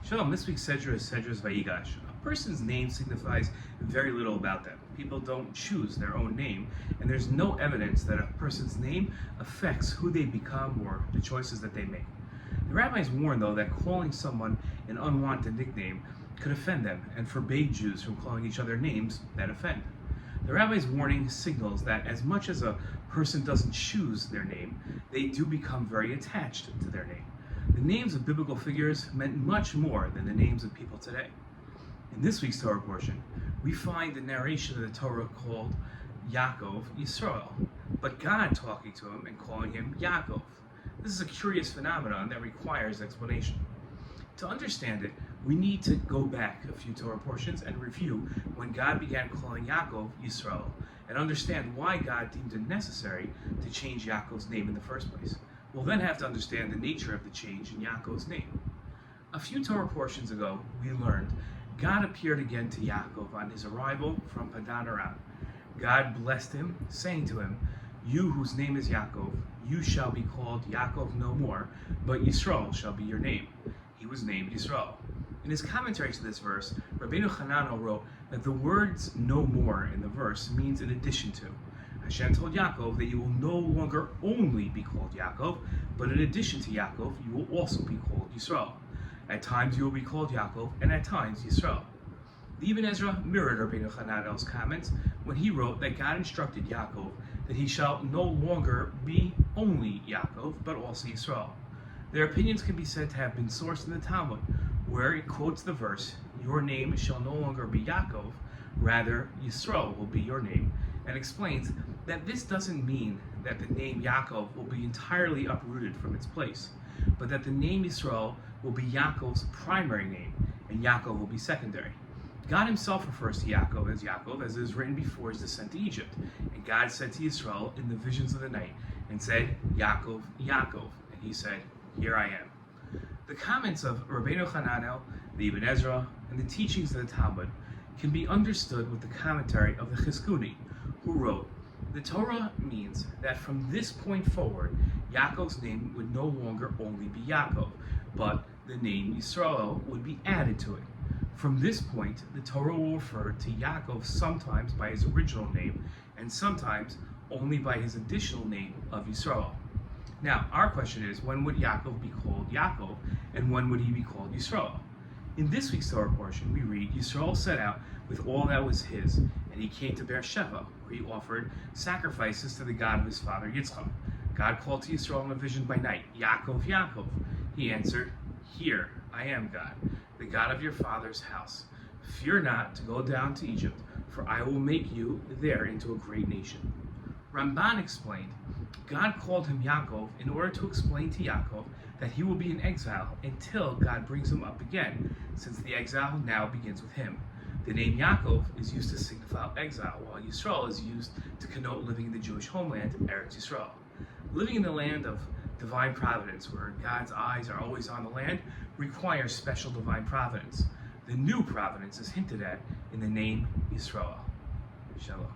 Shalom, this week's Sedra is Sedra Vayigash. A person's name signifies very little about them. People don't choose their own name, and there's no evidence that a person's name affects who they become or the choices that they make. The rabbis warn, though, that calling someone an unwanted nickname could offend them and forbade Jews from calling each other names that offend. The rabbi's warning signals that as much as a person doesn't choose their name, they do become very attached to their name. The names of biblical figures meant much more than the names of people today. In this week's Torah portion, we find the narration of the Torah called Yaakov Yisrael, but God talking to him and calling him Yaakov. This is a curious phenomenon that requires explanation. To understand it, we need to go back a few Torah portions and review when God began calling Yaakov Yisrael, and understand why God deemed it necessary to change Yaakov's name in the first place. We'll then have to understand the nature of the change in Yaakov's name. A few Torah portions ago, we learned God appeared again to Yaakov on his arrival from Padan Aram. God blessed him, saying to him, "You whose name is Yaakov, you shall be called Yaakov no more, but Yisrael shall be your name." He was named Yisrael. In his commentary to this verse, Rabbeinu Hananel wrote that the words "no more" in the verse means in addition to. Hashem told Yaakov that you will no longer only be called Yaakov, but in addition to Yaakov, you will also be called Yisrael. At times you will be called Yaakov, and at times Yisrael. The Ibn Ezra mirrored Rabbeinu Hananel's comments when he wrote that God instructed Yaakov that he shall no longer be only Yaakov, but also Yisrael. Their opinions can be said to have been sourced in the Talmud, where it quotes the verse, "Your name shall no longer be Yaakov, rather Yisrael will be your name," and explains that this doesn't mean that the name Yaakov will be entirely uprooted from its place, but that the name Yisrael will be Yaakov's primary name, and Yaakov will be secondary. God himself refers to Yaakov, as it is written before his descent to Egypt, and God said to Yisrael in the visions of the night, and said, "Yaakov, Yaakov," and he said, "Here I am." The comments of Rabbeinu Hananel, the Ibn Ezra, and the teachings of the Talmud can be understood with the commentary of the Chizkuni, who wrote, "The Torah means that from this point forward, Yaakov's name would no longer only be Yaakov, but the name Yisrael would be added to it. From this point, the Torah will refer to Yaakov sometimes by his original name, and sometimes only by his additional name of Yisrael." Now, our question is, when would Yaakov be called Yaakov, and when would he be called Yisrael? In this week's Torah portion, we read, Yisrael set out with all that was his, and he came to Beersheba, where he offered sacrifices to the God of his father Yitzchak. God called to Yisrael in a vision by night, "Yaakov, Yaakov." He answered, "Here I am, God, the God of your father's house. Fear not to go down to Egypt, for I will make you there into a great nation." Ramban explained, God called him Yaakov in order to explain to Yaakov that he will be in exile until God brings him up again, since the exile now begins with him. The name Yaakov is used to signify exile, while Yisrael is used to connote living in the Jewish homeland, Eretz Yisrael. Living in the land of Divine Providence, where God's eyes are always on the land, requires special Divine Providence. The new providence is hinted at in the name Yisrael. Shalom.